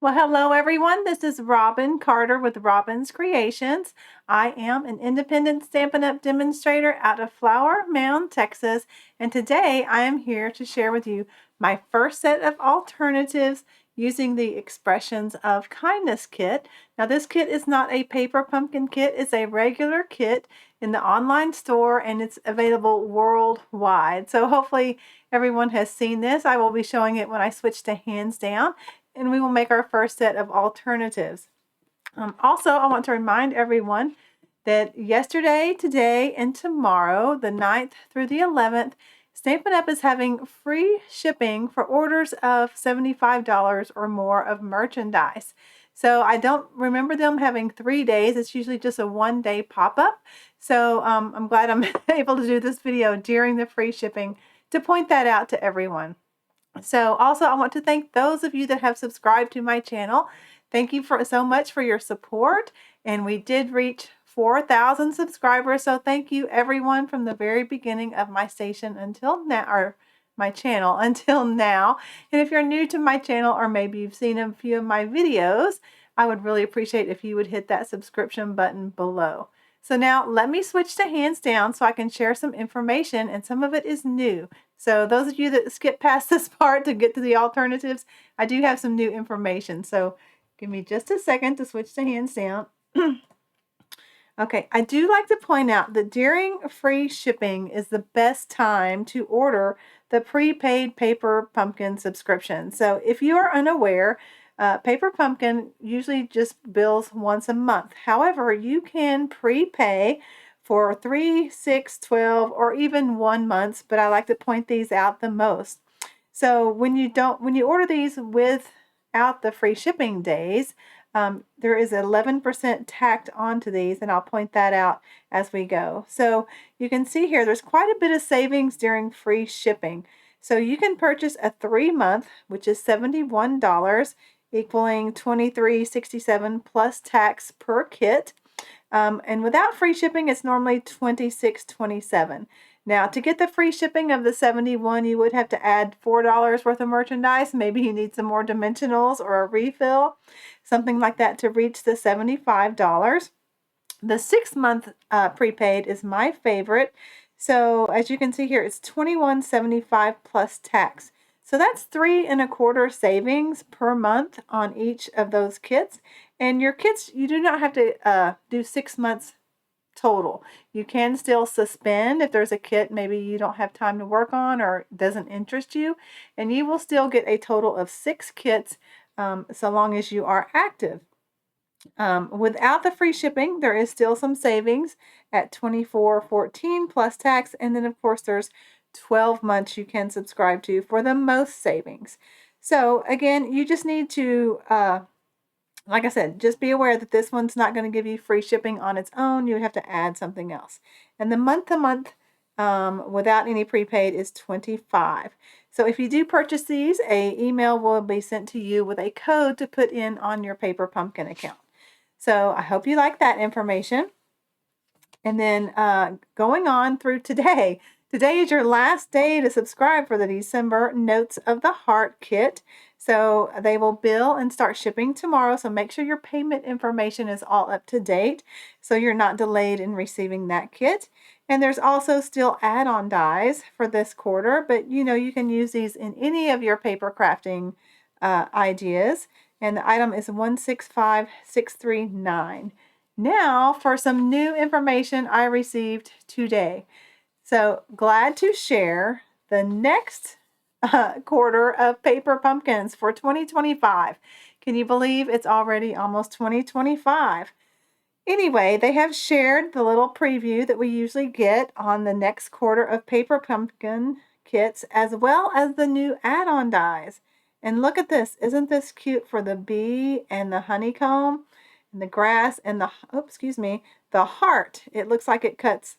Well, hello everyone. This is Robin Carter with Robin's Creations. I am an independent Stampin' Up! Demonstrator out of Flower Mound, Texas, and today I am here to share with you my first set of alternatives using the Expressions of Kindness kit. Now, this kit is not a paper pumpkin kit, it's a regular kit in the online store and it's available worldwide. So hopefully everyone has seen this. I will be showing it when I switch to hands down, and we will make our first set of alternatives. Also, I want to remind everyone that yesterday, today, and tomorrow, the 9th through the 11th, Stampin' Up! Is having free shipping for orders of $75 or more of merchandise. So I don't remember them having 3 days. It's usually just a one-day pop-up. So I'm glad I'm able to do this video during the free shipping to point that out to everyone. So also I want to thank those of you that have subscribed to my channel. Thank you so much for your support. And we did reach 4,000 subscribers. So thank you everyone from the very beginning of my station until now, or my channel until now. And if you're new to my channel, or maybe you've seen a few of my videos, I would really appreciate if you would hit that subscription button below. So now let me switch to hands down so I can share some information, and some of it is new. So those of you that skip past this part to get to the alternatives, I do have some new information. So give me just a second to switch to hands down. Okay, I do like to point out that during free shipping is the best time to order the prepaid Paper Pumpkin subscription. So if you are unaware, Paper Pumpkin usually just bills once a month. However, you can prepay for 3, 6, 12, or even 1 month, but I like to point these out the most. So when you order these without the free shipping days, there is 11% tacked onto these, and I'll point that out as we go. So you can see here there's quite a bit of savings during free shipping. So you can purchase a 3-month, which is $71, equaling $23.67 plus tax per kit. And without free shipping, it's normally $26.27. Now, to get the free shipping of the $71, you would have to add $4 worth of merchandise. Maybe you need some more dimensionals or a refill, something like that, to reach the $75. The 6-month prepaid is my favorite. So as you can see here, it's $21.75 plus tax. So that's 3 1/4 savings per month on each of those kits. And your kits, you do not have to do 6 months total. You can still suspend if there's a kit maybe you don't have time to work on or doesn't interest you, and you will still get a total of 6 kits so long as you are active. Without the free shipping, there is still some savings at $24.14 plus tax, and then of course there's 12 months you can subscribe to for the most savings. So again, you just need to like I said, just be aware that this one's not going to give you free shipping on its own. You would have to add something else. And the month-to-month without any prepaid is $25. So if you do purchase these, an email will be sent to you with a code to put in on your Paper Pumpkin account. So I hope you like that information. And then going on through today. Today is your last day to subscribe for the December Notes of the Heart kit. So they will bill and start shipping tomorrow. So make sure your payment information is all up to date so you're not delayed in receiving that kit. And there's also still add-on dies for this quarter, but you can use these in any of your paper crafting ideas. And the item is 165639. Now for some new information I received today. So glad to share the next quarter of Paper Pumpkins for 2025. Can you believe it's already almost 2025? Anyway, they have shared the little preview that we usually get on the next quarter of Paper Pumpkin kits, as well as the new add-on dies. And look at this. Isn't this cute for the bee and the honeycomb and the grass and the heart? It looks like it cuts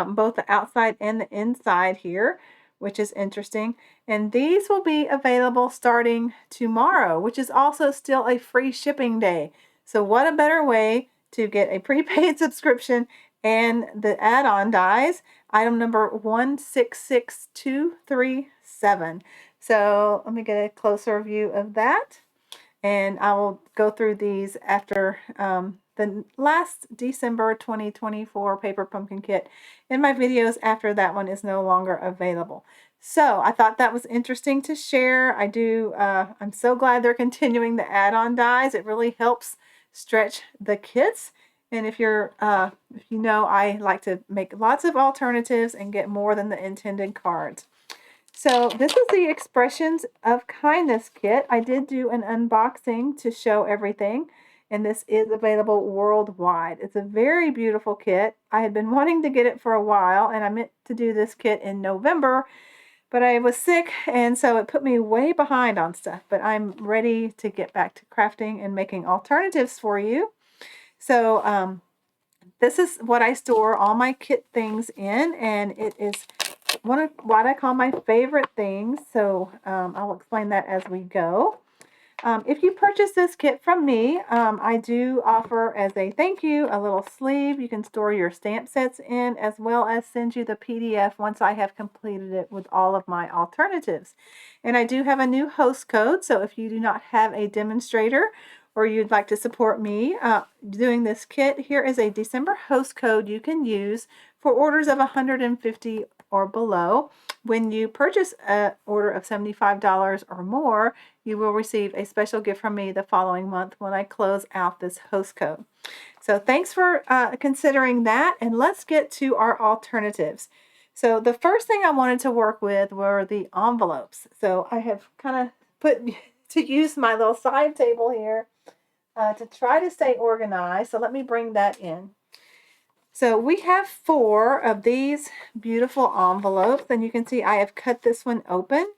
both the outside and the inside here, which is interesting. And these will be available starting tomorrow, which is also still a free shipping day. So what a better way to get a prepaid subscription and the add-on dies. Item number 166237. So let me get a closer view of that. and I will go through these after the last December 2024 paper pumpkin kit in my videos after that one is no longer available. So I thought that was interesting to share. I'm so glad they're continuing the add-on dies. It really helps stretch the kits. And if you know, I like to make lots of alternatives and get more than the intended cards. So this is the Expressions of Kindness kit. I did do an unboxing to show everything, and this is available worldwide. It's a very beautiful kit. I had been wanting to get it for a while, and I meant to do this kit in November, but I was sick, and so it put me way behind on stuff. But I'm ready to get back to crafting and making alternatives for you. So this is what I store all my kit things in, and it is one of what I call my favorite things. So I'll explain that as we go. If you purchase this kit from me, I do offer as a thank you a little sleeve you can store your stamp sets in, as well as send you the PDF once I have completed it with all of my alternatives. And I do have a new host code, so if you do not have a demonstrator or you'd like to support me doing this kit, here is a December host code you can use for orders of $150 or below. When you purchase an order of $75 or more, you will receive a special gift from me the following month when I close out this host code. So thanks for considering that, and let's get to our alternatives. So the first thing I wanted to work with were the envelopes. So I have kind of put to use my little side table here to try to stay organized. So let me bring that in. So we have 4 of these beautiful envelopes, and you can see I have cut this one open.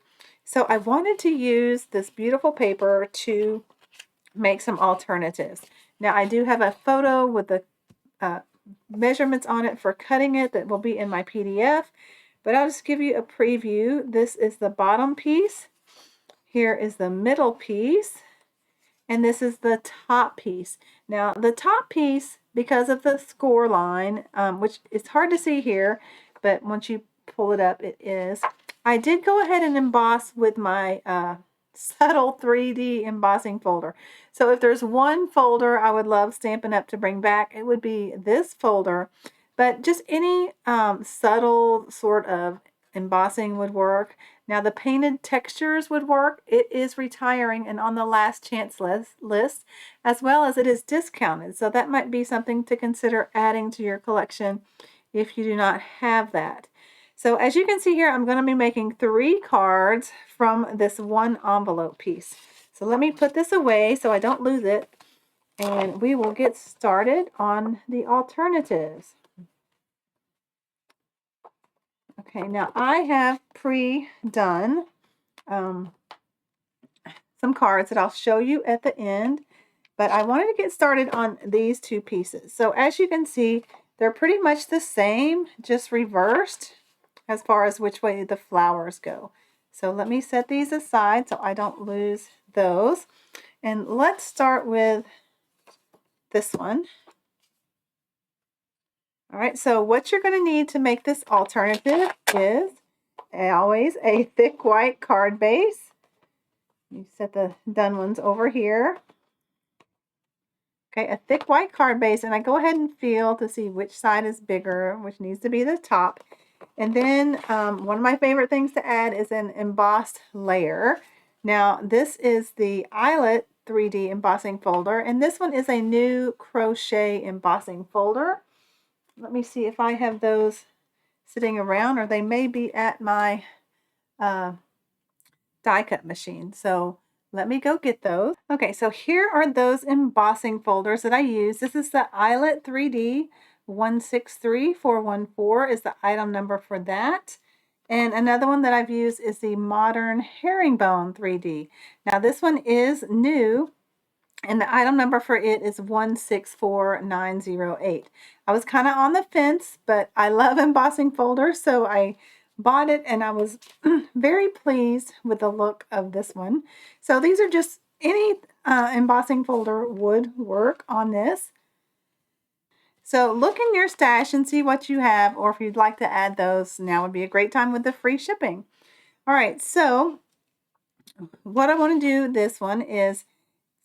So I wanted to use this beautiful paper to make some alternatives. Now I do have a photo with the measurements on it for cutting it that will be in my PDF, but I'll just give you a preview. This is the bottom piece. Here is the middle piece. And this is the top piece. Now the top piece, because of the score line, which is hard to see here, but once you pull it up, it is. I did go ahead and emboss with my subtle 3D embossing folder. So if there's one folder I would love Stampin' Up! To bring back, it would be this folder. But just any subtle sort of embossing would work. Now the painted textures would work. It is retiring and on the last chance list, as well as it is discounted. So that might be something to consider adding to your collection if you do not have that. So as you can see here, I'm going to be making 3 cards from this one envelope piece. So let me put this away so I don't lose it, and we will get started on the alternatives. Okay, now I have pre-done some cards that I'll show you at the end, but I wanted to get started on these 2 pieces. So as you can see, they're pretty much the same, just reversed as far as which way the flowers go. So let me set these aside so I don't lose those. And let's start with this one. All right, so what you're going to need to make this alternative is always a thick white card base. You set the done ones over here. Okay, a thick white card base, and I go ahead and feel to see which side is bigger, which needs to be the top. And then one of my favorite things to add is an embossed layer. Now this is the Eyelet 3D embossing folder, and this one is a new crochet embossing folder. Let me see if I have those sitting around, or they may be at my die cut machine. So let me go get those. Okay, so here are those embossing folders that I use. This is the Eyelet 3D 163414 is the item number for that. And another one that I've used is the Modern Herringbone 3D. Now this one is new, and the item number for it is 164908. I was kind of on the fence, but I love embossing folders, so I bought it, and I was very pleased with the look of this one. So these are just any embossing folder would work on this. So look in your stash and see what you have, or if you'd like to add those, now would be a great time with the free shipping. All right, so what I want to do this one is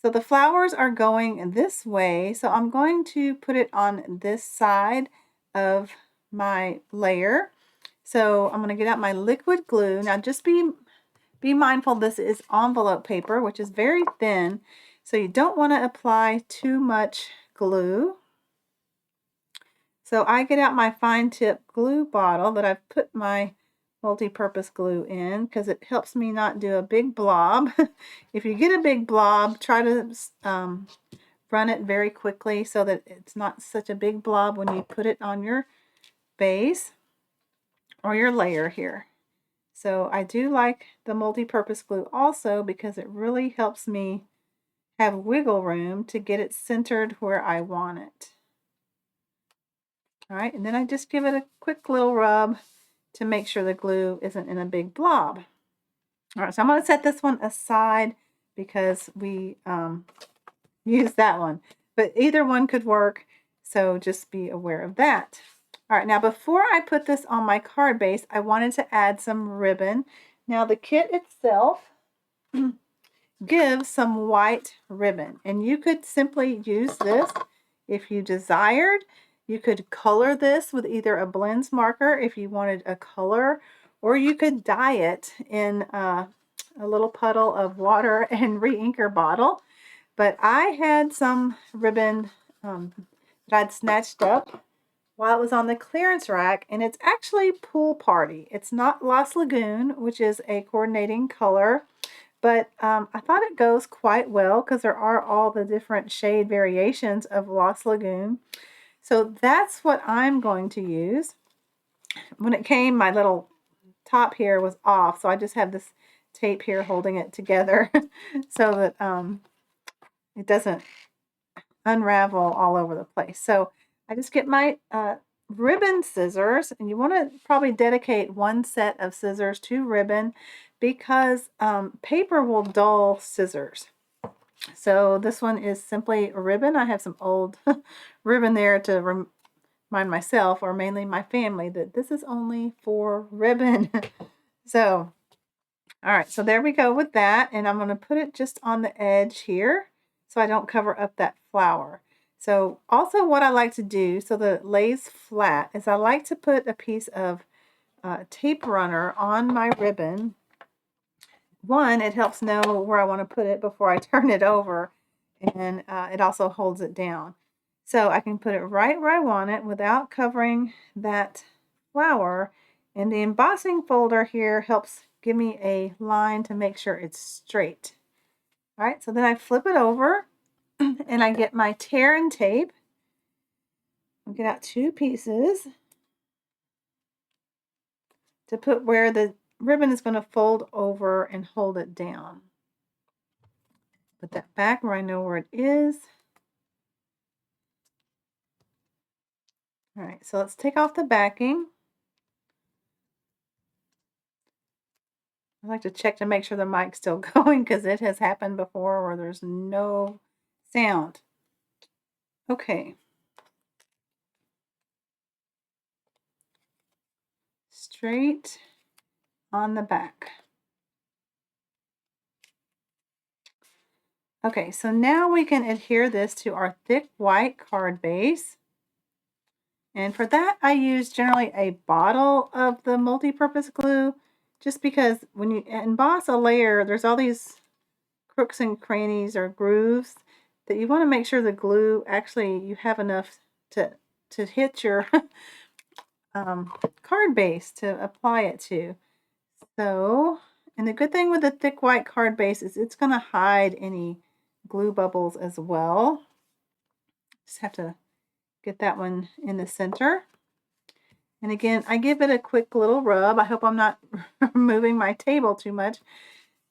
So the flowers are going this way, so I'm going to put it on this side of my layer. So I'm going to get out my liquid glue. Now just be mindful this is envelope paper, which is very thin, so you don't want to apply too much glue. So I get out my fine tip glue bottle that I've put my multi-purpose glue in because it helps me not do a big blob. If you get a big blob, try to run it very quickly so that it's not such a big blob when you put it on your base or your layer here. So I do like the multi-purpose glue also because it really helps me have wiggle room to get it centered where I want it. All right, and then I just give it a quick little rub to make sure the glue isn't in a big blob. All right, so I'm going to set this one aside because we use that one, but either one could work, so just be aware of that. All right, now before I put this on my card base, I wanted to add some ribbon. Now the kit itself gives some white ribbon, and you could simply use this if you desired. You could color this with either a blends marker if you wanted a color, or you could dye it in a little puddle of water and re-inker bottle. But I had some ribbon that I'd snatched up while it was on the clearance rack, and it's actually Pool Party. It's not Lost Lagoon, which is a coordinating color, but I thought it goes quite well because there are all the different shade variations of Lost Lagoon. So that's what I'm going to use. When it came, my little top here was off, so I just have this tape here holding it together so that it doesn't unravel all over the place. So I just get my ribbon scissors, and you want to probably dedicate one set of scissors to ribbon because paper will dull scissors. So this one is simply ribbon. I have some old ribbon there to remind myself, or mainly my family, that this is only for ribbon. So, all right, so there we go with that. And I'm going to put it just on the edge here so I don't cover up that flower. So also what I like to do so that it lays flat is I like to put a piece of tape runner on my ribbon. One, it helps know where I want to put it before I turn it over, and it also holds it down. So I can put it right where I want it without covering that flower. And the embossing folder here helps give me a line to make sure it's straight. All right, so then I flip it over and I get my tear and tape. I'll get out two pieces to put where the ribbon is going to fold over and hold it down. Put that back where I know where it is. All right, so let's take off the backing. I like to check to make sure the mic's still going because it has happened before where there's no sound. Okay. Straight on the back. Okay, so now we can adhere this to our thick white card base. And for that, I use generally a bottle of the multi-purpose glue, just because when you emboss a layer, there's all these crooks and crannies or grooves that you want to make sure the glue actually you have enough to hit your card base to apply it to. So, and the good thing with the thick white card base is it's going to hide any glue bubbles as well. Just have to get that one in the center. And again, I give it a quick little rub. I hope I'm not moving my table too much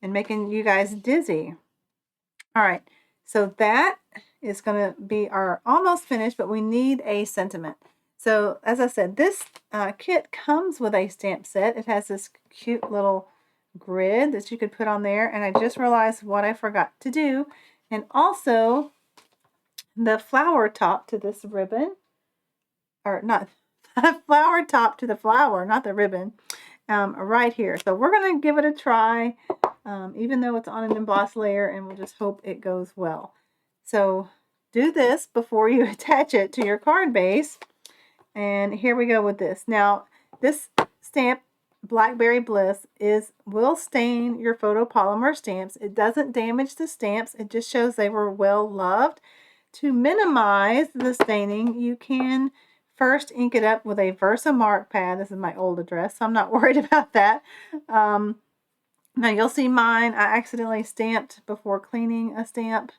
and making you guys dizzy. All right, so that is going to be our almost finished, but we need a sentiment. So as I said, this kit comes with a stamp set. It has this cute little grid that you could put on there. And I just realized what I forgot to do. And also the flower top to this ribbon, or not flower top to the flower, not the ribbon, right here. So we're going to give it a try. even though it's on an embossed layer, and we'll just hope it goes well. So do this before you attach it to your card base. And here we go with this. Now, this stamp, Blackberry Bliss, will stain your photopolymer stamps. It doesn't damage the stamps. It just shows they were well loved. To minimize the staining, you can first ink it up with a Versamark pad. This is my old address, so I'm not worried about that. Now you'll see mine, I accidentally stamped before cleaning a stamp.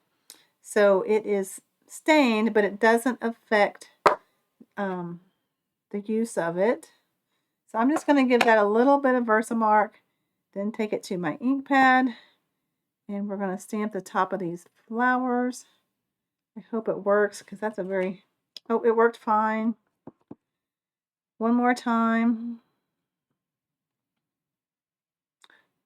So it is stained, but it doesn't affect the use of it. So I'm just going to give that a little bit of Versamark, then take it to my ink pad, and we're going to stamp the top of these flowers. I hope it works, because that's a very... Oh, it worked fine. One more time.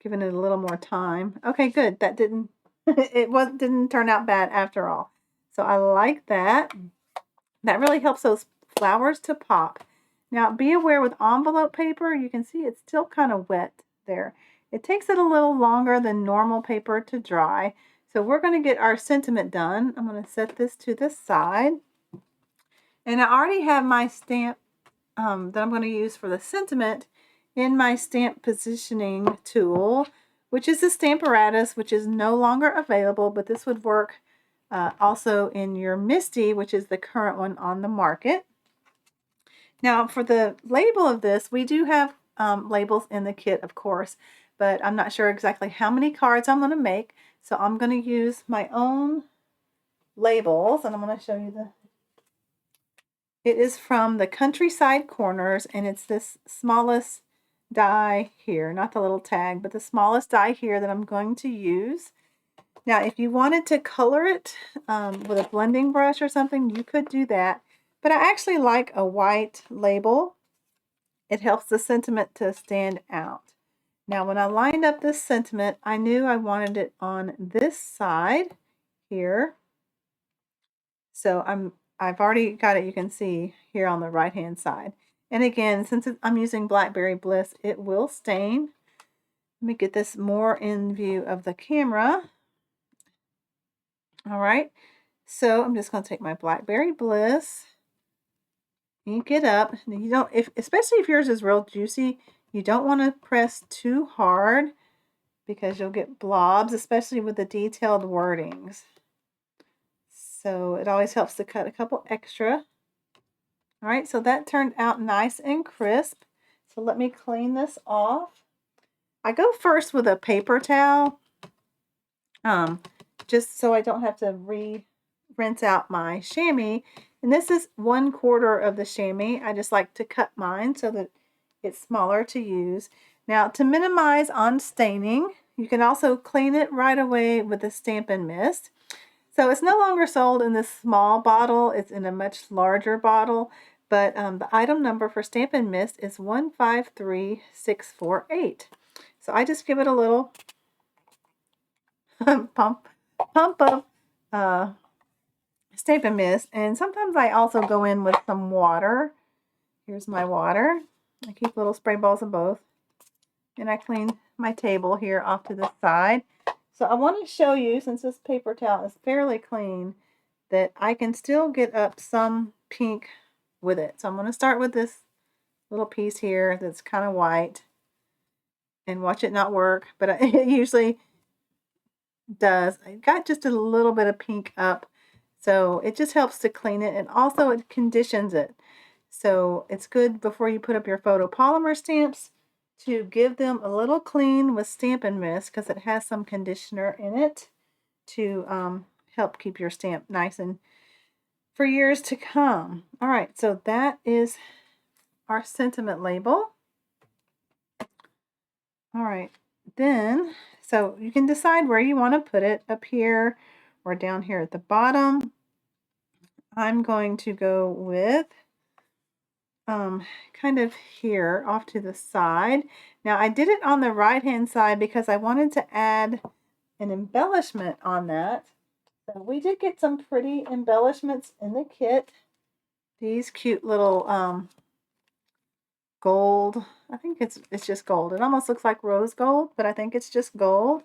Giving it a little more time. Okay, good. That didn't didn't turn out bad after all. So I like that. That really helps those flowers to pop. Now be aware with envelope paper, you can see it's still kind of wet there. It takes it a little longer than normal paper to dry. So we're going to get our sentiment done. I'm going to set this to the side. And I already have my stamp that I'm going to use for the sentiment in my stamp positioning tool, which is the Stamparatus, which is no longer available, but this would work also in your Misty, which is the current one on the market. Now for the label of this, we do have labels in the kit, of course, but I'm not sure exactly how many cards I'm going to make, so I'm going to use my own labels, and I'm going to show you it is from the Countryside Corners, and it's this smallest die here, not the little tag, but the smallest die here that I'm going to use. Now, if you wanted to color it with a blending brush or something, you could do that. But I actually like a white label. It helps the sentiment to stand out. Now, when I lined up this sentiment, I knew I wanted it on this side here. So I've already got it, you can see here on the right hand side. And again, since I'm using Blackberry Bliss, it will stain. Let me get this more in view of the camera. All right, so I'm just going to take my Blackberry Bliss, ink it up. You don't, especially if yours is real juicy, you don't want to press too hard because you'll get blobs, especially with the detailed wordings. So it always helps to cut a couple extra. All right, so that turned out nice and crisp. So let me clean this off. I go first with a paper towel, just so I don't have to rinse out my chamois. And this is 1/4 of the chamois. I just like to cut mine so that it's smaller to use. Now, to minimize on staining, you can also clean it right away with the Stampin' Mist. So it's no longer sold in this small bottle. It's in a much larger bottle. But the item number for Stampin' Mist is 153648. So I just give it a little pump of Stampin' Mist. And sometimes I also go in with some water. Here's my water. I keep little spray balls of both. And I clean my table here off to the side. So I want to show you, since this paper towel is fairly clean, that I can still get up some pink with it. So I'm going to start with this little piece here that's kind of white and watch it not work, but it usually does. I got just a little bit of pink up, so it just helps to clean it, and also it conditions it. So it's good before you put up your photopolymer stamps to give them a little clean with Stampin' Mist, because it has some conditioner in it to help keep your stamp nice and for years to come. All right, so that is our sentiment label. All right, then, so you can decide where you want to put it, up here or down here at the bottom. I'm going to go with kind of here off to the side. Now I did it on the right hand side because I wanted to add an embellishment on that. So we did get some pretty embellishments in the kit. These cute little gold I think it's just gold. It almost looks like rose gold, but I think it's just gold.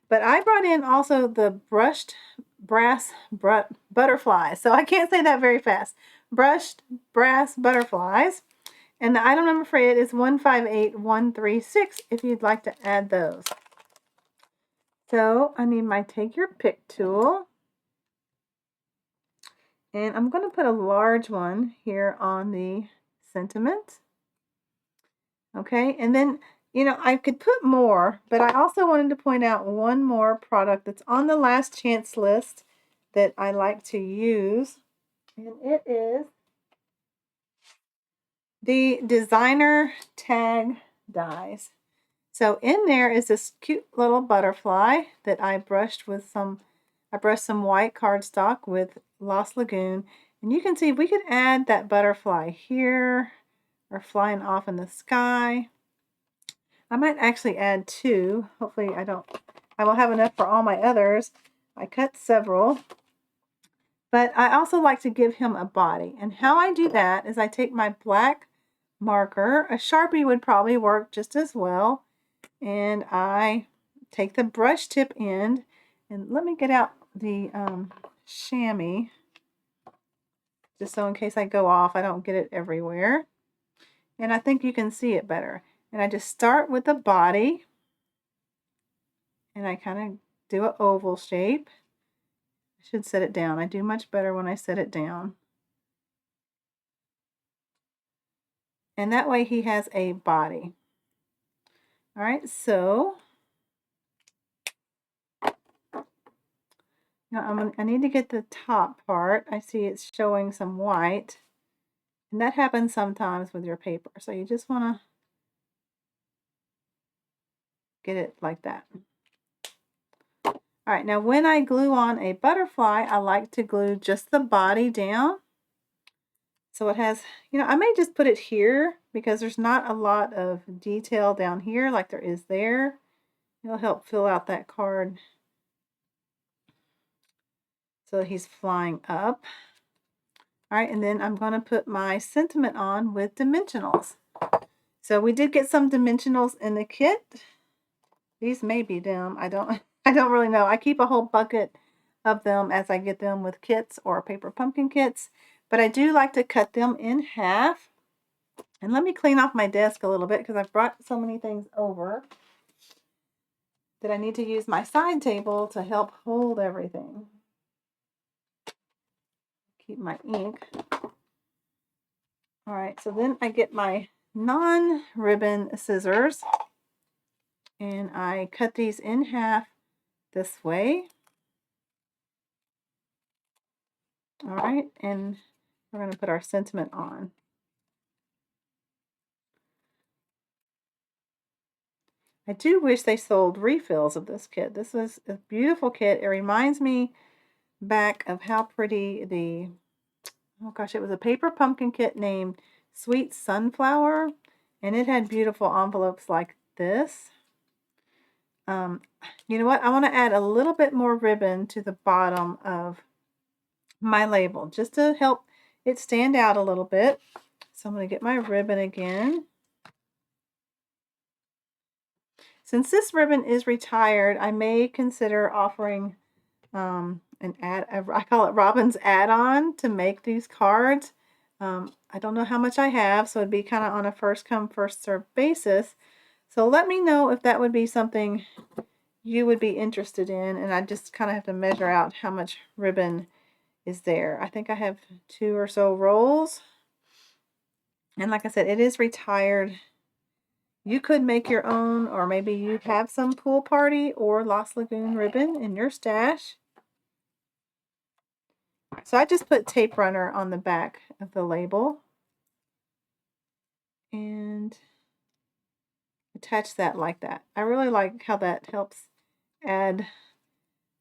But I brought in also the brushed brass butterflies. So I can't say that very fast. Brushed brass butterflies. And the item number for it is 158136 if you'd like to add those. So I need my take your pick tool. And I'm going to put a large one here on the sentiment. Okay, and then, I could put more, but I also wanted to point out one more product that's on the last chance list that I like to use. And it is the designer tag dies. So in there is this cute little butterfly that I brushed some white cardstock with Lost Lagoon. And you can see we could add that butterfly here or flying off in the sky. I might actually add 2. Hopefully I will have enough for all my others. I cut several. But I also like to give him a body. And how I do that is I take my black marker. A Sharpie would probably work just as well. And I take the brush tip end. And let me get out the chamois. Just so in case I go off, I don't get it everywhere. And I think you can see it better. And I just start with the body. And I kind of do an oval shape. I should set it down. I do much better when I set it down. And that way he has a body. All right, so now I need to get the top part. I see it's showing some white. And that happens sometimes with your paper. So you just want to get it like that. All right, now when I glue on a butterfly, I like to glue just the body down. So it has, I may just put it here because there's not a lot of detail down here like there is there. It'll help fill out that card so that he's flying up. All right, and then I'm going to put my sentiment on with dimensionals. So we did get some dimensionals in the kit. These may be them. I don't really know. I keep a whole bucket of them as I get them with kits or paper pumpkin kits. But I do like to cut them in half. And let me clean off my desk a little bit because I've brought so many things over that I need to use my side table to help hold everything. Keep my ink. All right, so then I get my non-ribbon scissors and I cut these in half this way. All right, and we're going to put our sentiment on. I do wish they sold refills of this kit. This was a beautiful kit. It reminds me back of how pretty oh gosh, it was a paper pumpkin kit named Sweet Sunflower, and it had beautiful envelopes like this. You know what? I want to add a little bit more ribbon to the bottom of my label just to help it stand out a little bit. So I'm going to get my ribbon again. Since this ribbon is retired, I may consider offering I call it Robin's add-on to make these cards. I don't know how much I have, so it'd be kind of on a first come, first served basis. So let me know if that would be something you would be interested in, and I just kind of have to measure out how much ribbon is there. I think I have 2 or so rolls. And like I said, it is retired. You could make your own, or maybe you have some pool party or Lost Lagoon ribbon in your stash. So I just put tape runner on the back of the label and attach that like that. I really like how that helps add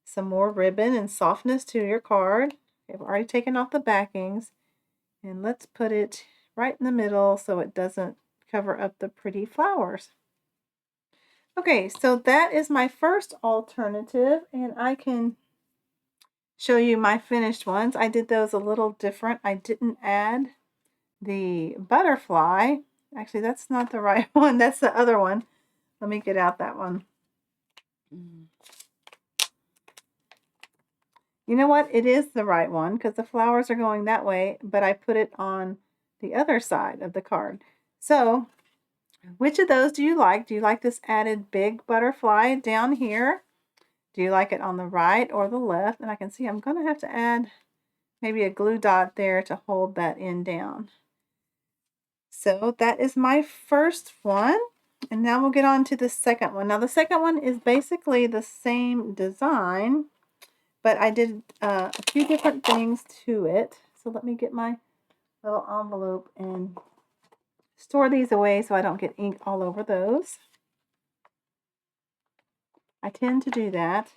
some more ribbon and softness to your card. I've already taken off the backings, and let's put it right in the middle so it doesn't cover up the pretty flowers. Okay, so that is my first alternative, and I can show you my finished ones. I did those a little different. I didn't add the butterfly Actually, that's not the right one. That's the other one. Let me get out that one. You know what? It is the right one because the flowers are going that way, but I put it on the other side of the card. So, which of those do you like? Do you like this added big butterfly down here? Do you like it on the right or the left? And I can see I'm going to have to add maybe a glue dot there to hold that end down. So that is my first one. And now we'll get on to the second one. Now the second one is basically the same design, but I did a few different things to it. So let me get my little envelope and store these away so I don't get ink all over those. I tend to do that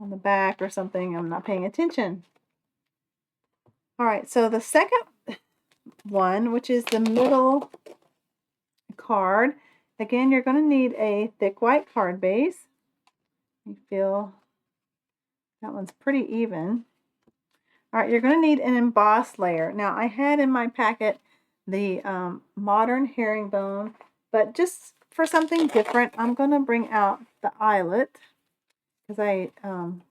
on the back or something. I'm not paying attention. All right, so the second one, which is the middle card, again, you're going to need a thick white card base. You feel that one's pretty even. All right, you're going to need an embossed layer. Now, I had in my packet the modern herringbone, but just for something different, I'm going to bring out the eyelet because I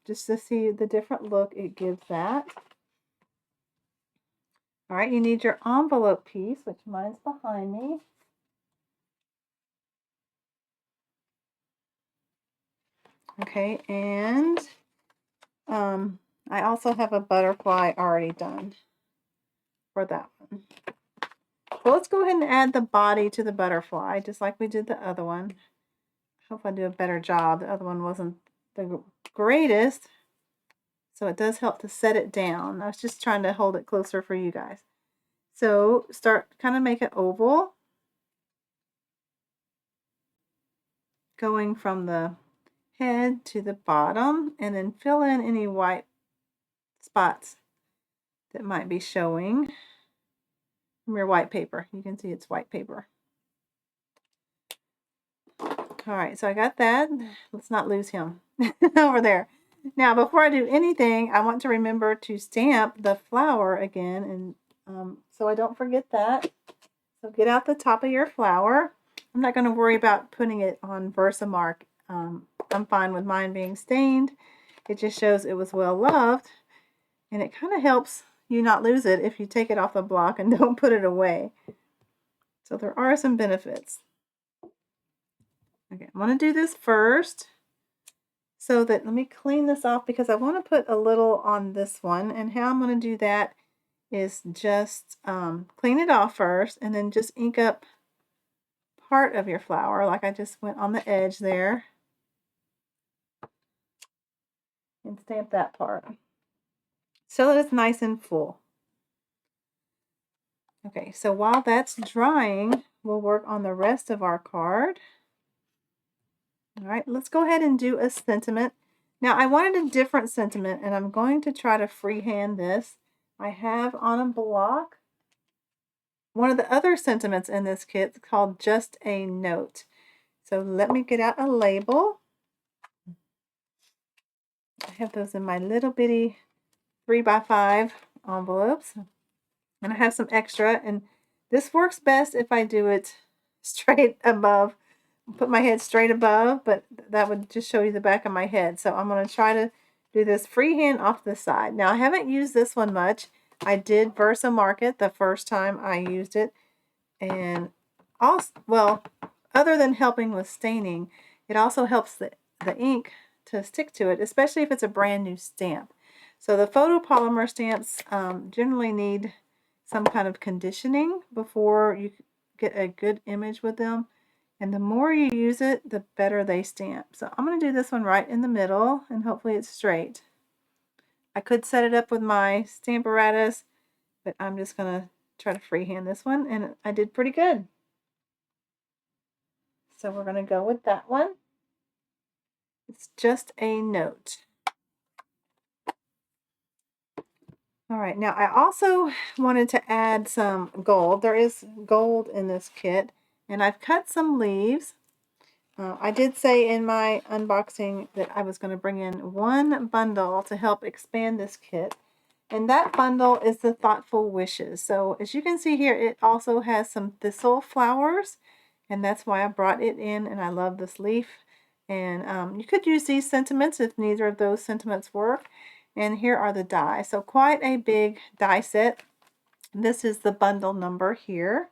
just to see the different look it gives that. All right, you need your envelope piece, which mine's behind me. Okay, and I also have a butterfly already done for that one. So let's go ahead and add the body to the butterfly, just like we did the other one. I hope I do a better job. The other one wasn't the greatest, so it does help to set it down. I was just trying to hold it closer for you guys. So start, kind of make an oval, going from the head to the bottom, and then fill in any white spots that might be showing from your white paper. You can see it's white paper. All right, so I got that. Let's not lose him over there. Now, before I do anything, I want to remember to stamp the flower again, and so I don't forget that. So get out the top of your flower. I'm not going to worry about putting it on Versamark. I'm fine with mine being stained. It just shows it was well loved, and it kind of helps you not lose it if you take it off the block and don't put it away. So there are some benefits. Okay, I'm going to do this first. So that, let me clean this off because I want to put a little on this one. And how I'm going to do that is just clean it off first and then just ink up part of your flower, like I just went on the edge there. And stamp that part so that it's nice and full. Okay, so while that's drying, we'll work on the rest of our card. All right, let's go ahead and do a sentiment. Now, I wanted a different sentiment, and I'm going to try to freehand this. I have on a block one of the other sentiments in this kit called Just a Note. So let me get out a label. I have those in my little bitty 3x5 envelopes. And I have some extra, and this works best if I do it straight above. Put my head straight above, but that would just show you the back of my head. So I'm going to try to do this freehand off the side. Now, I haven't used this one much. I did Versamark it the first time I used it. And also, well, other than helping with staining, it also helps the ink to stick to it, especially if it's a brand new stamp. So the photopolymer stamps generally need some kind of conditioning before you get a good image with them. And the more you use it, the better they stamp. So I'm going to do this one right in the middle, and hopefully it's straight. I could set it up with my stamp apparatus, but I'm just going to try to freehand this one, and I did pretty good. So we're going to go with that one. It's Just a Note. All right, now I also wanted to add some gold. There is gold in this kit, and I've cut some leaves. I did say in my unboxing that I was going to bring in one bundle to help expand this kit. And that bundle is the Thoughtful Wishes. So as you can see here, it also has some thistle flowers, and that's why I brought it in, and I love this leaf. And you could use these sentiments if neither of those sentiments work. And here are the die. So quite a big die set. This is the bundle number here,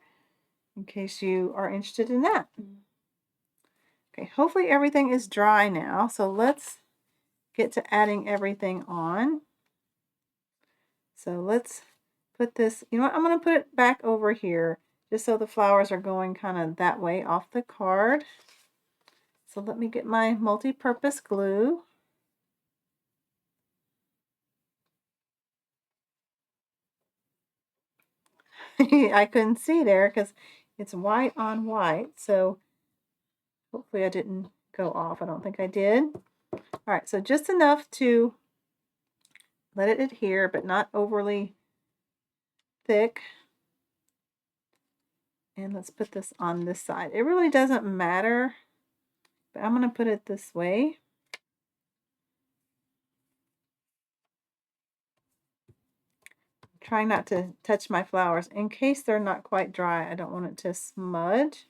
in case you are interested in that. Okay, hopefully everything is dry now. So let's get to adding everything on. So let's put this, you know what, I'm going to put it back over here just so the flowers are going kind of that way off the card. So let me get my multi-purpose glue. I couldn't see there because it's white on white, so hopefully I didn't go off. I don't think I did. All right, so just enough to let it adhere, but not overly thick. And let's put this on this side. It really doesn't matter, but I'm going to put it this way. Trying not to touch my flowers in case they're not quite dry. I don't want it to smudge.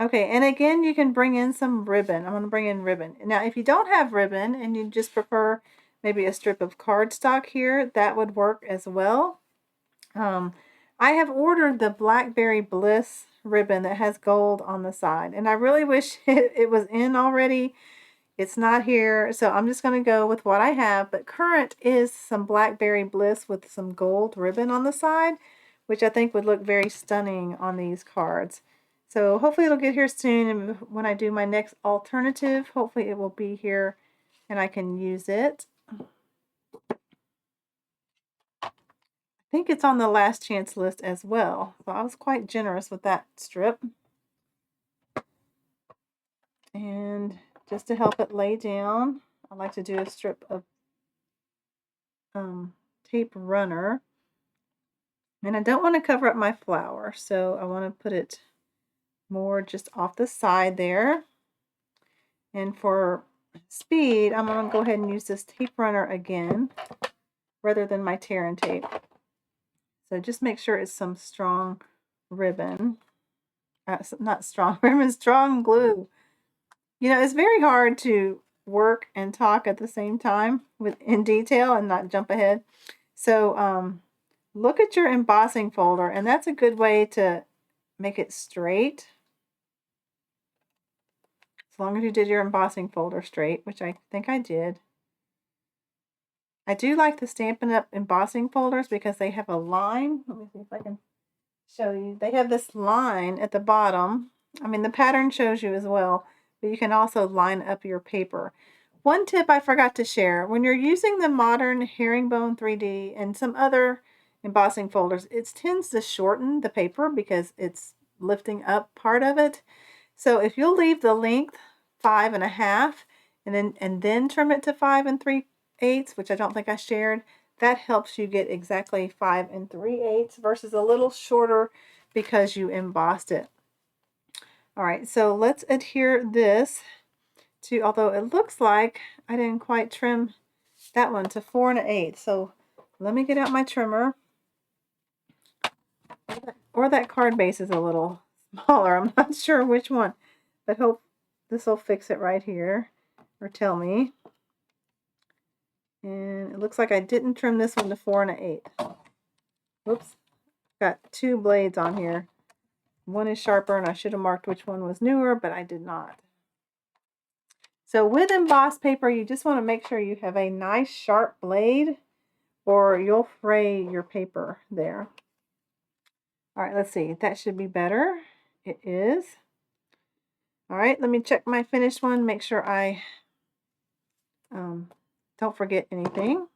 Okay, and again, you can bring in some ribbon. I'm going to bring in ribbon. Now, if you don't have ribbon and you just prefer maybe a strip of cardstock here, that would work as well. I have ordered the Blackberry Bliss ribbon that has gold on the side, and I really wish it was in already. It's not here, so I'm just going to go with what I have. But current is some Blackberry Bliss with some gold ribbon on the side, which I think would look very stunning on these cards. So hopefully it'll get here soon, and when I do my next alternative, hopefully it will be here and I can use it. I think it's on the last chance list as well, so I was quite generous with that strip. And just to help it lay down, I like to do a strip of tape runner. And I don't want to cover up my flower, so I want to put it more just off the side there. And for speed, I'm going to go ahead and use this tape runner again, rather than my tear and tape. So just make sure it's some strong ribbon. Not strong ribbon, strong glue. You know, it's very hard to work and talk at the same time in detail and not jump ahead. So look at your embossing folder, and that's a good way to make it straight. As long as you did your embossing folder straight, which I think I did. I do like the Stampin' Up! Embossing folders because they have a line. Let me see if I can show you. They have this line at the bottom. I mean, the pattern shows you as well, but you can also line up your paper. One tip I forgot to share, when you're using the modern Herringbone 3D and some other embossing folders, it tends to shorten the paper because it's lifting up part of it. So if you'll leave the length 5.5 and then trim it to 5 3/8, which I don't think I shared, that helps you get exactly 5 3/8 versus a little shorter because you embossed it. All right, so let's adhere this to, although it looks like I didn't quite trim that one to 4 1/8. So let me get out my trimmer. Or that card base is a little smaller. I'm not sure which one, but hope this will fix it right here, or tell me. And it looks like I didn't trim this one to 4 1/8. Whoops, got two blades on here. One is sharper, and I should have marked which one was newer, but I did not. So with embossed paper, you just want to make sure you have a nice sharp blade, or you'll fray your paper there. All right, let's see. That should be better. It is. All right, let me check my finished one, make sure I don't forget anything.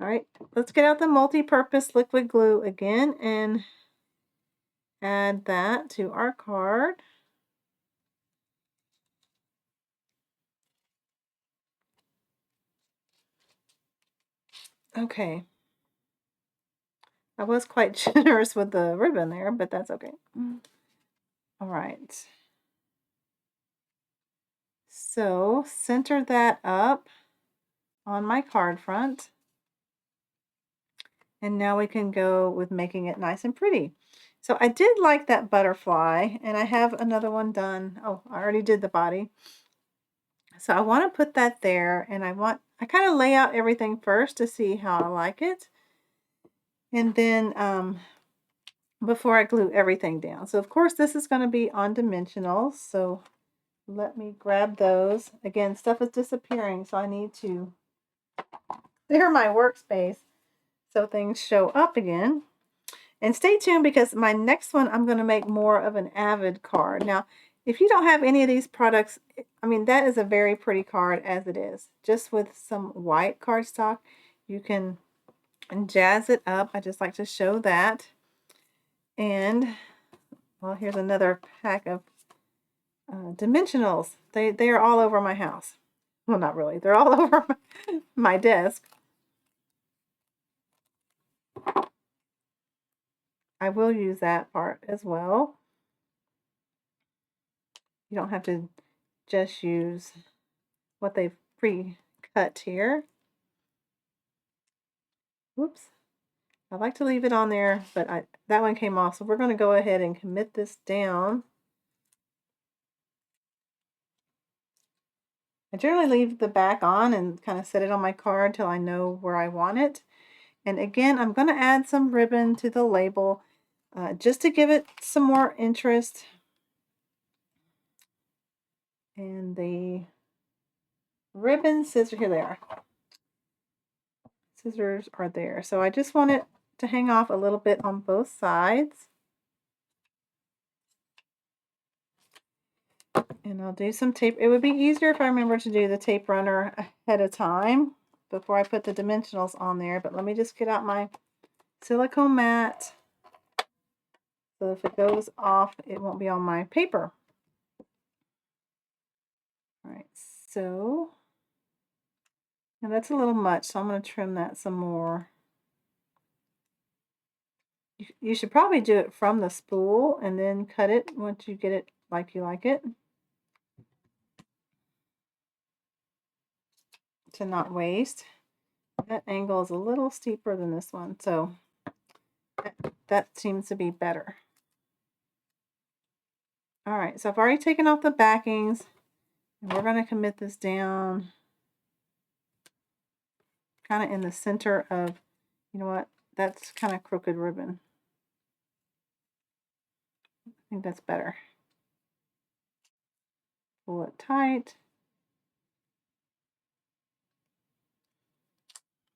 All right, let's get out the multi-purpose liquid glue again and add that to our card. Okay. I was quite generous with the ribbon there, but that's okay. All right. So center that up on my card front. And now we can go with making it nice and pretty. So I did like that butterfly, and I have another one done. Oh, I already did the body. So I want to put that there, and I kind of lay out everything first to see how I like it. And then before I glue everything down. So of course this is going to be on dimensionals. So let me grab those. Again, stuff is disappearing, so I need to clear my workspace so things show up again. And stay tuned because my next one, I'm going to make more of an Avid card. Now, if you don't have any of these products, I mean, that is a very pretty card as it is. Just with some white cardstock, you can jazz it up. I just like to show that. And, well, here's another pack of dimensionals. They are all over my house. Well, not really. They're all over my desk. I will use that part as well. You don't have to just use what they've pre-cut here. Whoops. I like to leave it on there, but that one came off. So we're going to go ahead and commit this down. I generally leave the back on and kind of set it on my card till I know where I want it. And again, I'm going to add some ribbon to the label just to give it some more interest. And the ribbon scissors, here they are. Scissors are there. So I just want it to hang off a little bit on both sides. And I'll do some tape. It would be easier if I remember to do the tape runner ahead of time before I put the dimensionals on there. But let me just get out my silicone mat. So if it goes off, it won't be on my paper. All right, so, and that's a little much, so I'm going to trim that some more. You should probably do it from the spool and then cut it once you get it like you like it, to not waste. That angle is a little steeper than this one, so that seems to be better. All right, so I've already taken off the backings, and we're going to commit this down kind of in the center of, you know what, that's kind of crooked ribbon. I think that's better. Pull it tight.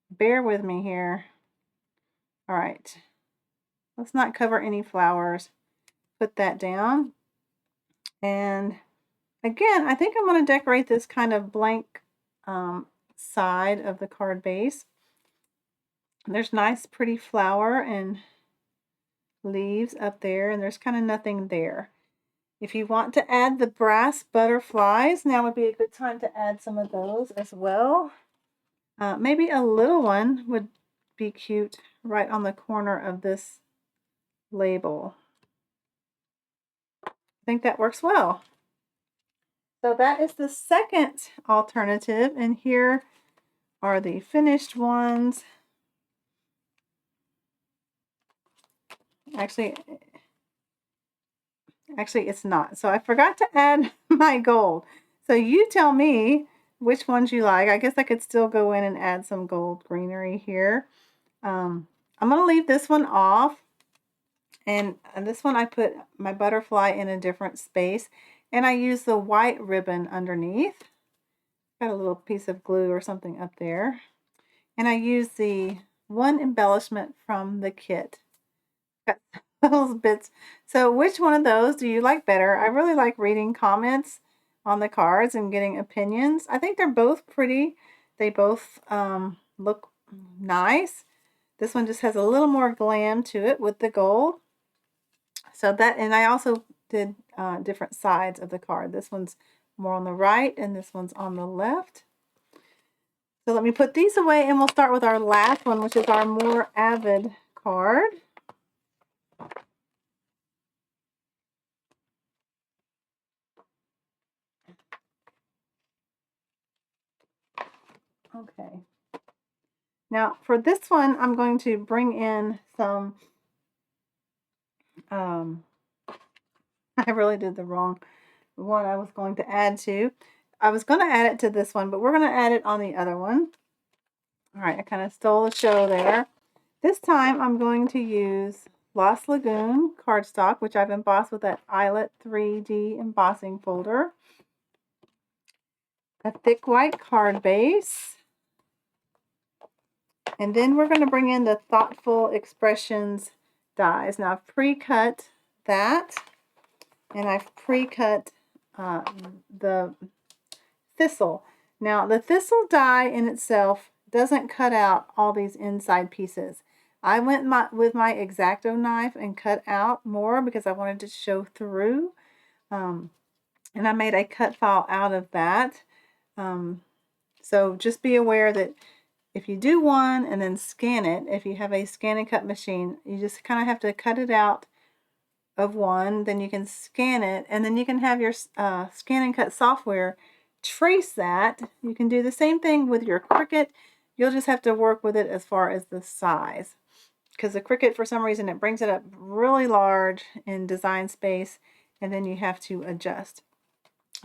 Bear with me here. All right, let's not cover any flowers. Put that down. And again, I think I'm going to decorate this kind of blank side of the card base. There's nice pretty flower and leaves up there, and there's kind of nothing there. If you want to add the brass butterflies, now would be a good time to add some of those as well. Maybe a little one would be cute right on the corner of this label. I think that works well. So that is the second alternative, and here are the finished ones. Actually it's not. So I forgot to add my gold. So you tell me which ones you like. I guess I could still go in and add some gold greenery here. I'm going to leave this one off. And this one I put my butterfly in a different space. And I use the white ribbon underneath. Got a little piece of glue or something up there. And I use the one embellishment from the kit. Got those bits. So which one of those do you like better? I really like reading comments on the cards and getting opinions. I think they're both pretty. They both look nice. This one just has a little more glam to it with the gold. So that, and I also did different sides of the card. This one's more on the right and this one's on the left. So let me put these away and we'll start with our last one, which is our more Avid card. Okay. Now for this one, I'm going to bring in some, I really did the wrong one I was going to add to. I was going to add it to this one, but we're going to add it on the other one. All right, I kind of stole the show there. This time I'm going to use Lost Lagoon cardstock, which I've embossed with that Eyelet 3D embossing folder. A thick white card base. And then we're going to bring in the Thoughtful Expressions dies. Now I've pre-cut that, and I've pre-cut the thistle. Now the thistle die in itself doesn't cut out all these inside pieces. I went with my X-Acto knife and cut out more because I wanted to show through. And I made a cut file out of that. So just be aware that if you do one and then scan it, if you have a scan and cut machine, you just kind of have to cut it out of one, then you can scan it, and then you can have your scan and cut software trace that. You can do the same thing with your Cricut. You'll just have to work with it as far as the size, because the Cricut, for some reason, it brings it up really large in design space, and then you have to adjust.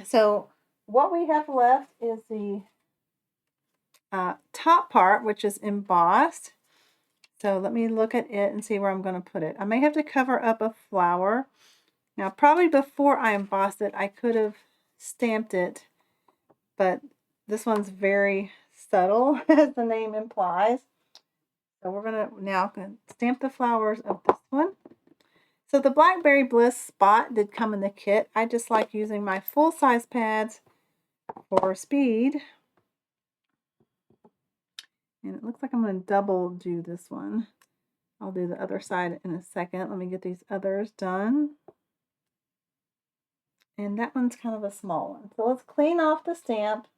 So what we have left is the top part, which is embossed. So let me look at it and see where I'm going to put it. I may have to cover up a flower. Now, probably before I embossed it, I could have stamped it, but this one's very subtle, as the name implies. So we're going to now stamp the flowers of this one. So the Blackberry Bliss spot did come in the kit. I just like using my full-size pads for speed. And it looks like I'm going to double do this one. I'll do the other side in a second. Let me get these others done. And that one's kind of a small one. So let's clean off the stamp.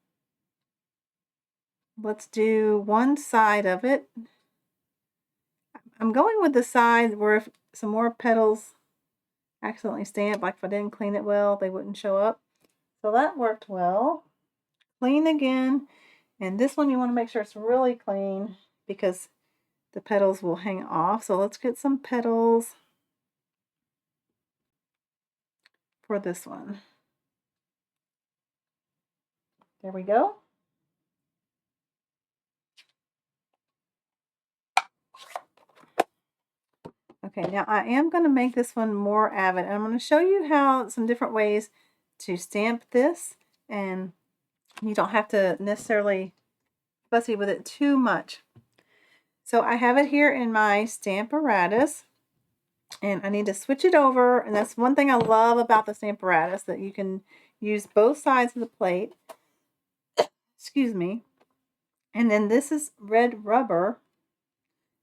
Let's do one side of it. I'm going with the side where if some more petals accidentally stamp, like if I didn't clean it well, they wouldn't show up. So that worked well. Clean again. And this one you want to make sure it's really clean because the petals will hang off. So let's get some petals for this one. There we go. Okay, now I am going to make this one more Avid, and I'm going to show you how some different ways to stamp this, and you don't have to necessarily fussy with it too much. So I have it here in my Stamparatus, and I need to switch it over, and that's one thing I love about the Stamparatus, that you can use both sides of the plate. Excuse me. And then this is red rubber,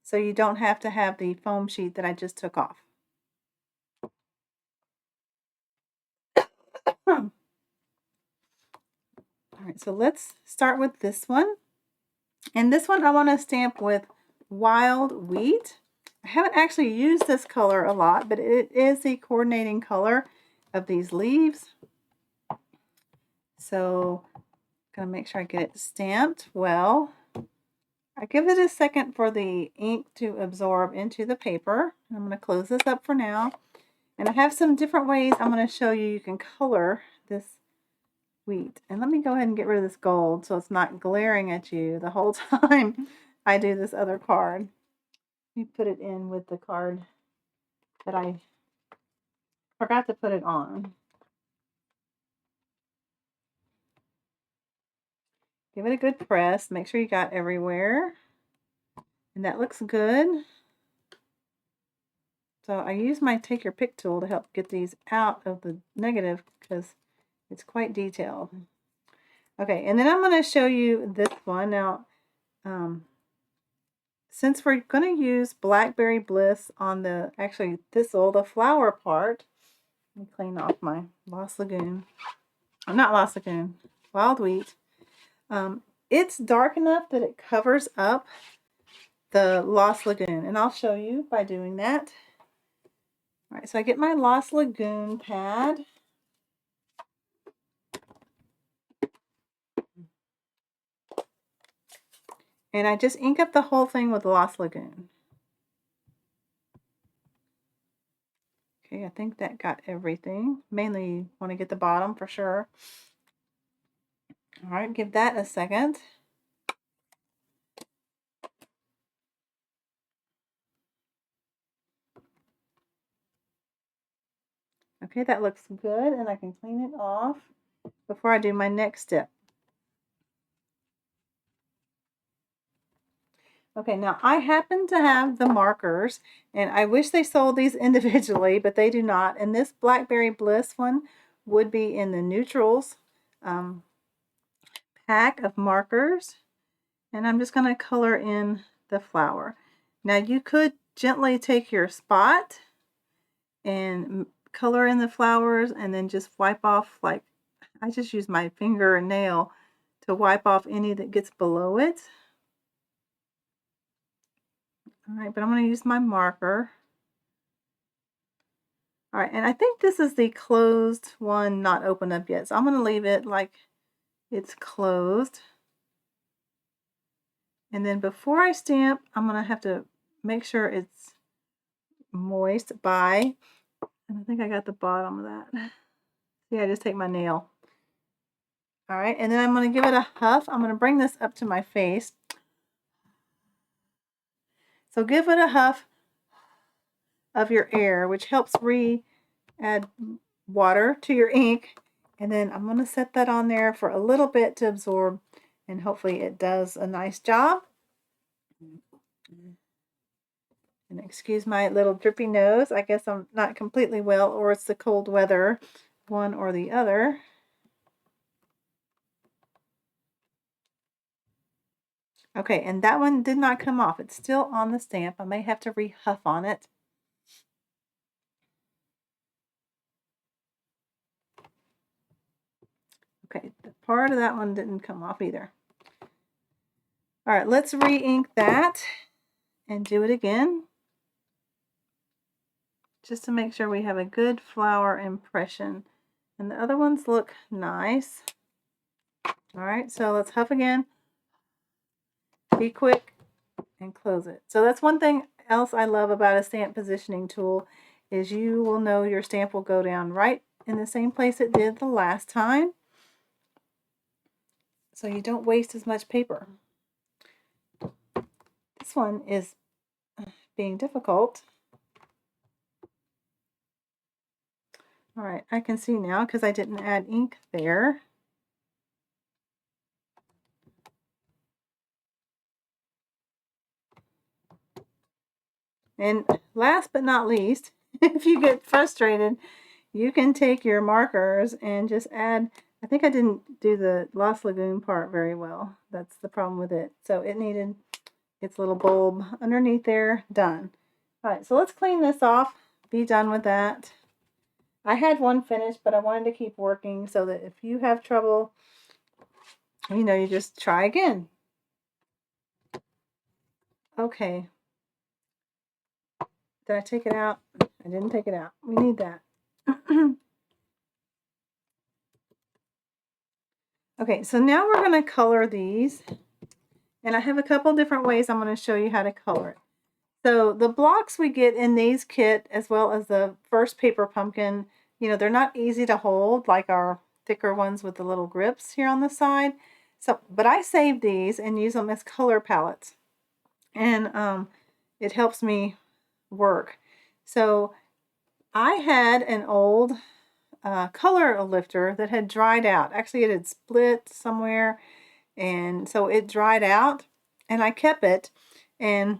so you don't have to have the foam sheet that I just took off. All right, so let's start with this one. And this one I want to stamp with Wild Wheat. I haven't actually used this color a lot, but it is the coordinating color of these leaves. So I'm going to make sure I get it stamped well. I give it a second for the ink to absorb into the paper. I'm going to close this up for now. And I have some different ways I'm going to show you can color this wheat. And let me go ahead and get rid of this gold so it's not glaring at you the whole time I do this other card. Let me put it in with the card that I forgot to put it on. Give it a good press. Make sure you got everywhere. And that looks good. So I use my Take Your Pick tool to help get these out of the negative because it's quite detailed. Okay, and then I'm going to show you this one. Now, since we're going to use Blackberry Bliss on the, actually thistle, the flower part, let me clean off my Lost Lagoon. Not Lost Lagoon, Wild Wheat. It's dark enough that it covers up the Lost Lagoon, and I'll show you by doing that. All right, so I get my Lost Lagoon pad. And I just ink up the whole thing with Lost Lagoon. Okay, I think that got everything. Mainly want to get the bottom for sure. All right, give that a second. Okay, that looks good, and I can clean it off before I do my next step. Okay, now I happen to have the markers, and I wish they sold these individually, but they do not. And this Blackberry Bliss one would be in the neutrals pack of markers. And I'm just going to color in the flower. Now you could gently take your spot and color in the flowers and then just wipe off, like I just use my finger and nail to wipe off any that gets below it. All right, but I'm going to use my marker. All right, and I think this is the closed one, not open up yet. So I'm going to leave it like it's closed. And then before I stamp, I'm going to have to make sure it's moist by, and I think I got the bottom of that. Yeah, just take my nail. All right, and then I'm going to give it a huff. I'm going to bring this up to my face. So give it a huff of your air, which helps add water to your ink. And then I'm going to set that on there for a little bit to absorb, and hopefully it does a nice job. And excuse my little drippy nose. I guess I'm not completely well, or it's the cold weather, one or the other. Okay, and that one did not come off. It's still on the stamp. I may have to re-huff on it. Okay, the part of that one didn't come off either. All right, let's re-ink that and do it again, just to make sure we have a good flower impression. And the other ones look nice. All right, so let's huff again. Be quick and close it. So that's one thing else I love about a stamp positioning tool, is you will know your stamp will go down right in the same place it did the last time, so you don't waste as much paper. This one is being difficult. All right, I can see now because I didn't add ink there. And last but not least, if you get frustrated, you can take your markers and just add, I think I didn't do the Lost Lagoon part very well. That's the problem with it. So it needed its little bulb underneath there, done. All right, so let's clean this off, be done with that. I had one finished, but I wanted to keep working so that if you have trouble, you know, you just try again. Okay. Did I take it out? I didn't take it out. We need that. Okay, so now we're going to color these. And I have a couple different ways I'm going to show you how to color it. So the blocks we get in these kit, as well as the first paper pumpkin, you know, they're not easy to hold like our thicker ones with the little grips here on the side. So, but I save these and use them as color palettes. And it helps me work. So I had an old color lifter that had dried out. Actually, it had split somewhere, and so it dried out, and I kept it. And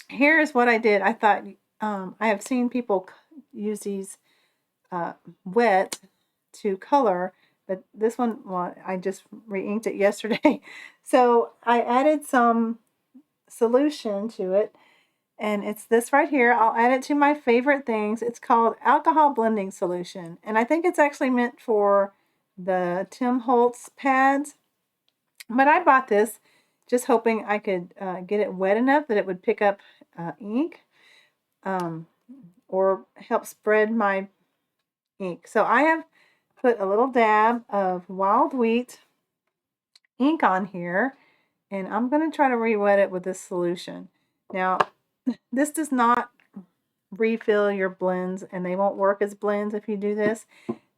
here's what I did. I thought, I have seen people use these wet to color, but this one, well, I just re-inked it yesterday. So I added some solution to it, and it's this right here. I'll add it to my favorite things. It's called alcohol blending solution, and I think it's actually meant for the Tim Holtz pads, but I bought this just hoping I could get it wet enough that it would pick up ink or help spread my ink. So I have put a little dab of wild wheat ink on here, And I'm going to try to re-wet it with this solution. Now, this does not refill your blends, and they won't work as blends if you do this.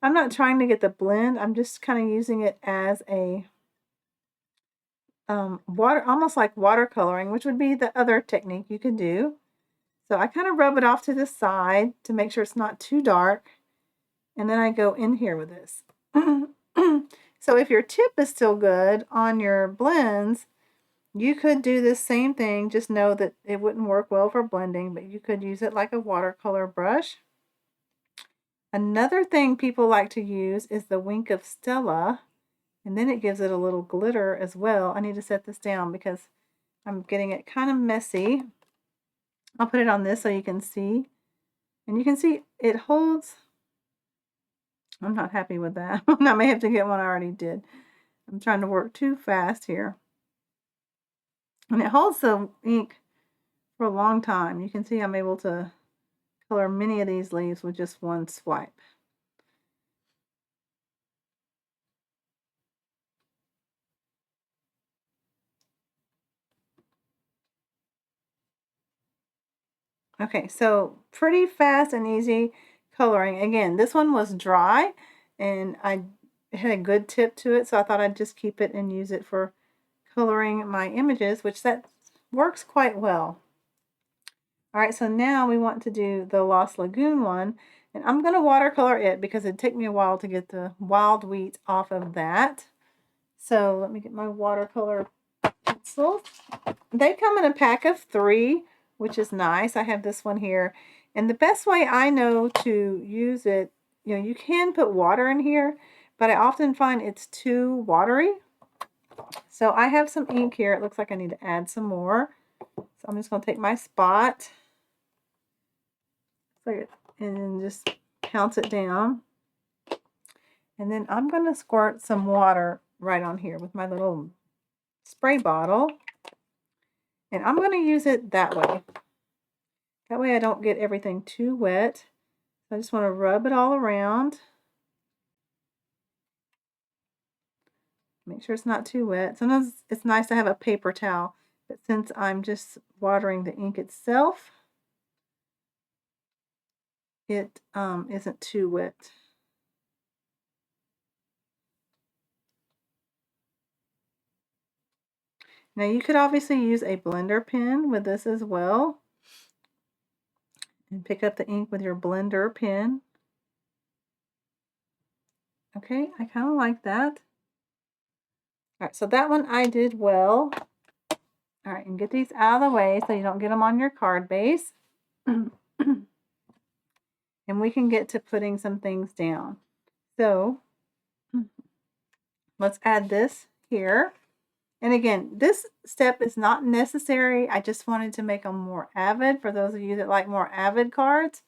I'm not trying to get the blend. I'm just kind of using it as a water, almost like watercoloring, which would be the other technique you could do. So I kind of rub it off to the side to make sure it's not too dark. And then I go in here with this. So if your tip is still good on your blends, you could do this same thing. Just know that it wouldn't work well for blending, but you could use it like a watercolor brush. Another thing people like to use is the Wink of Stella, and then it gives it a little glitter as well. I need to set this down because I'm getting it kind of messy. I'll put it on this so you can see. And you can see it holds. I'm not happy with that. I may have to get one I already did. I'm trying to work too fast here. And it holds the ink for a long time. You can see I'm able to color many of these leaves with just one swipe. Okay, so pretty fast and easy coloring. Again, this one was dry and it had a good tip to it, so I thought I'd just keep it and use it for coloring my images, which that works quite well. All right, so now we want to do the Lost Lagoon one, and I'm going to watercolor it because it'd take me a while to get the wild wheat off of that. So let me get my watercolor pencils. They come in a pack of 3, which is nice. I have this one here. And the best way I know to use it, you can put water in here, but I often find it's too watery. So I have some ink here. It looks like I need to add some more. So I'm just going to take my spot and just pounce it down. And then I'm going to squirt some water right on here with my little spray bottle. And I'm going to use it that way. That way I don't get everything too wet. I just want to rub it all around. Make sure it's not too wet. Sometimes it's nice to have a paper towel, but since I'm just watering the ink itself, it isn't too wet. Now you could obviously use a blender pen with this as well, and pick up the ink with your blender pen. Okay, I kind of like that. All right, so that one I did well. All right, and get these out of the way so you don't get them on your card base. And we can get to putting some things down. So let's add this here. And again, this step is not necessary. I just wanted to make them more avid for those of you that like more avid cards.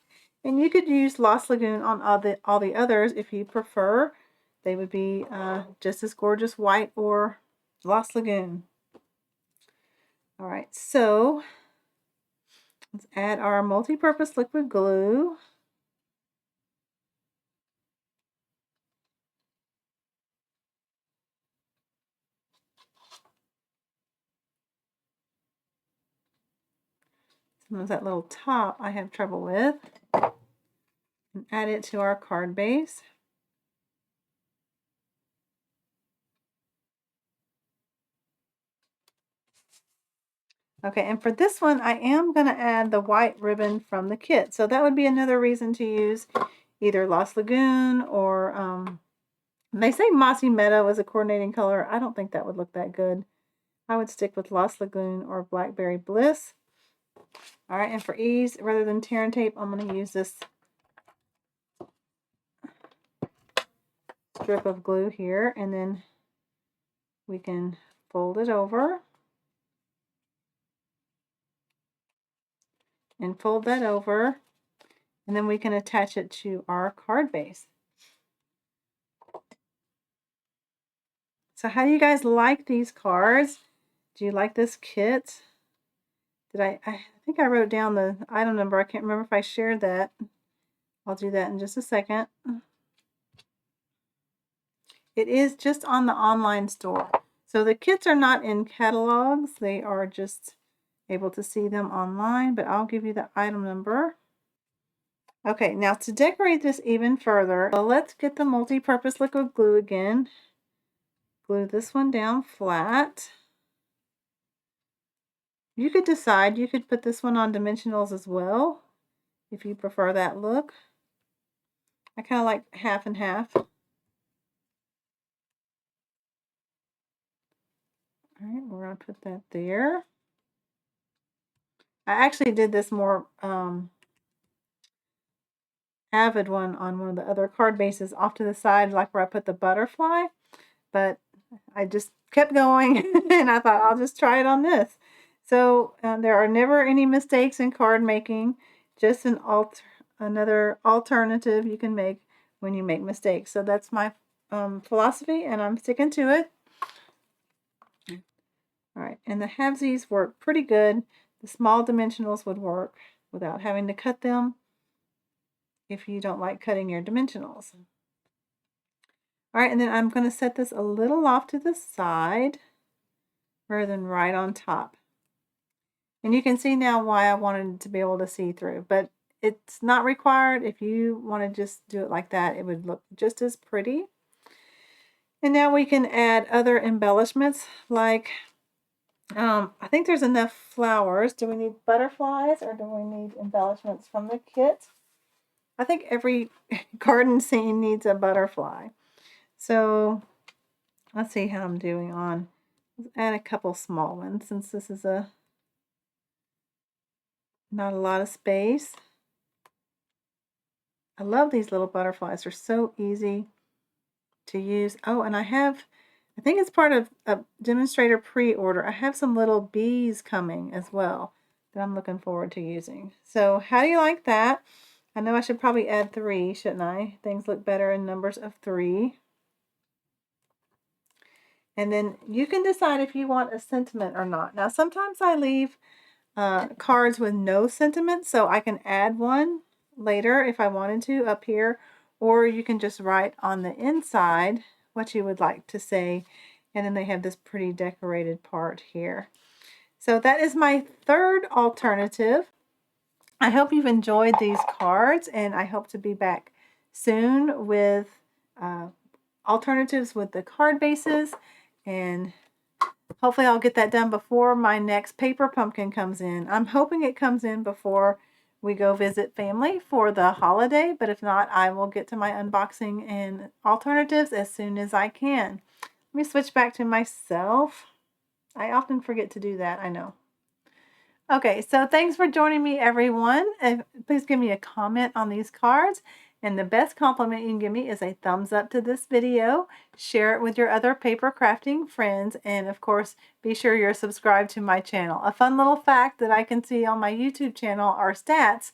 And you could use Lost Lagoon on all the others if you prefer. They would be just as gorgeous, white or Lost Lagoon. All right, so let's add our multi-purpose liquid glue. Sometimes that little top I have trouble with. And add it to our card base. Okay, and for this one, I am going to add the white ribbon from the kit. So that would be another reason to use either Lost Lagoon or, they say Mossy Meadow is a coordinating color. I don't think that would look that good. I would stick with Lost Lagoon or Blackberry Bliss. All right, and for ease, rather than tear and tape, I'm going to use this strip of glue here, and then we can fold it over. And fold that over, and then we can attach it to our card base. So how do you guys like these cards? Do you like this kit? I think I wrote down the item number. I can't remember if I shared that. I'll do that in just a second. It is just on the online store. So the kits are not in catalogs. They are just able to see them online, but I'll give you the item number. Okay, now to decorate this even further, let's get the multi-purpose liquid glue again. Glue this one down flat. You could decide, you could put this one on dimensionals as well, if you prefer that look. I kind of like half and half. All right, we're going to put that there. I actually did this more Avid one on one of the other card bases off to the side, like where I put the butterfly, but I just kept going and I thought I'll just try it on this. So there are never any mistakes in card making, just another alternative you can make when you make mistakes. So that's my philosophy, and I'm sticking to it. All right, and the halvesies work pretty good. The small dimensionals would work without having to cut them if you don't like cutting your dimensionals. All right, and then I'm going to set this a little off to the side rather than right on top. And you can see now why I wanted to be able to see through, but it's not required. If you want to just do it like that, it would look just as pretty. And now we can add other embellishments, like I think there's enough flowers. Do we need butterflies, or do we need embellishments from the kit? I think every garden scene needs a butterfly. So let's see how I'm doing on. Let's add a couple small ones, since this is not a lot of space. I love these little butterflies. They're so easy to use. Oh, and I think it's part of a demonstrator pre-order. I have some little bees coming as well that I'm looking forward to using. So how do you like that? I know I should probably add 3, shouldn't I? Things look better in numbers of 3. And then you can decide if you want a sentiment or not. Now, sometimes I leave cards with no sentiment, so I can add one later if I wanted to up here, or you can just write on the inside what you would like to say, and then they have this pretty decorated part here. So that is my third alternative. I hope you've enjoyed these cards, and I hope to be back soon with alternatives with the card bases, and hopefully I'll get that done before my next paper pumpkin comes in. I'm hoping it comes in before we go visit family for the holiday, but if not, I will get to my unboxing and alternatives as soon as I can. Let me switch back to myself. I often forget to do that, I know. Okay, so thanks for joining me, everyone. Please give me a comment on these cards. And the best compliment you can give me is a thumbs up to this video. Share it with your other paper crafting friends. And of course, be sure you're subscribed to my channel. A fun little fact that I can see on my YouTube channel are stats.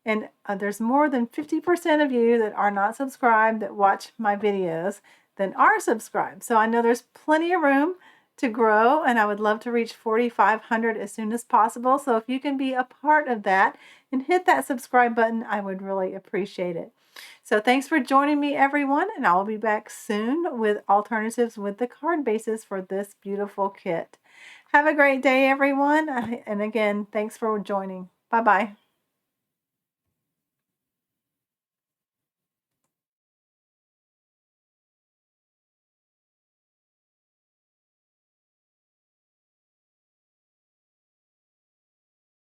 And there's more than 50% of you that are not subscribed that watch my videos than are subscribed. So I know there's plenty of room to grow, and I would love to reach 4,500 as soon as possible. So if you can be a part of that and hit that subscribe button, I would really appreciate it. So thanks for joining me, everyone, and I'll be back soon with alternatives with the card bases for this beautiful kit. Have a great day, everyone, and again, thanks for joining. Bye-bye.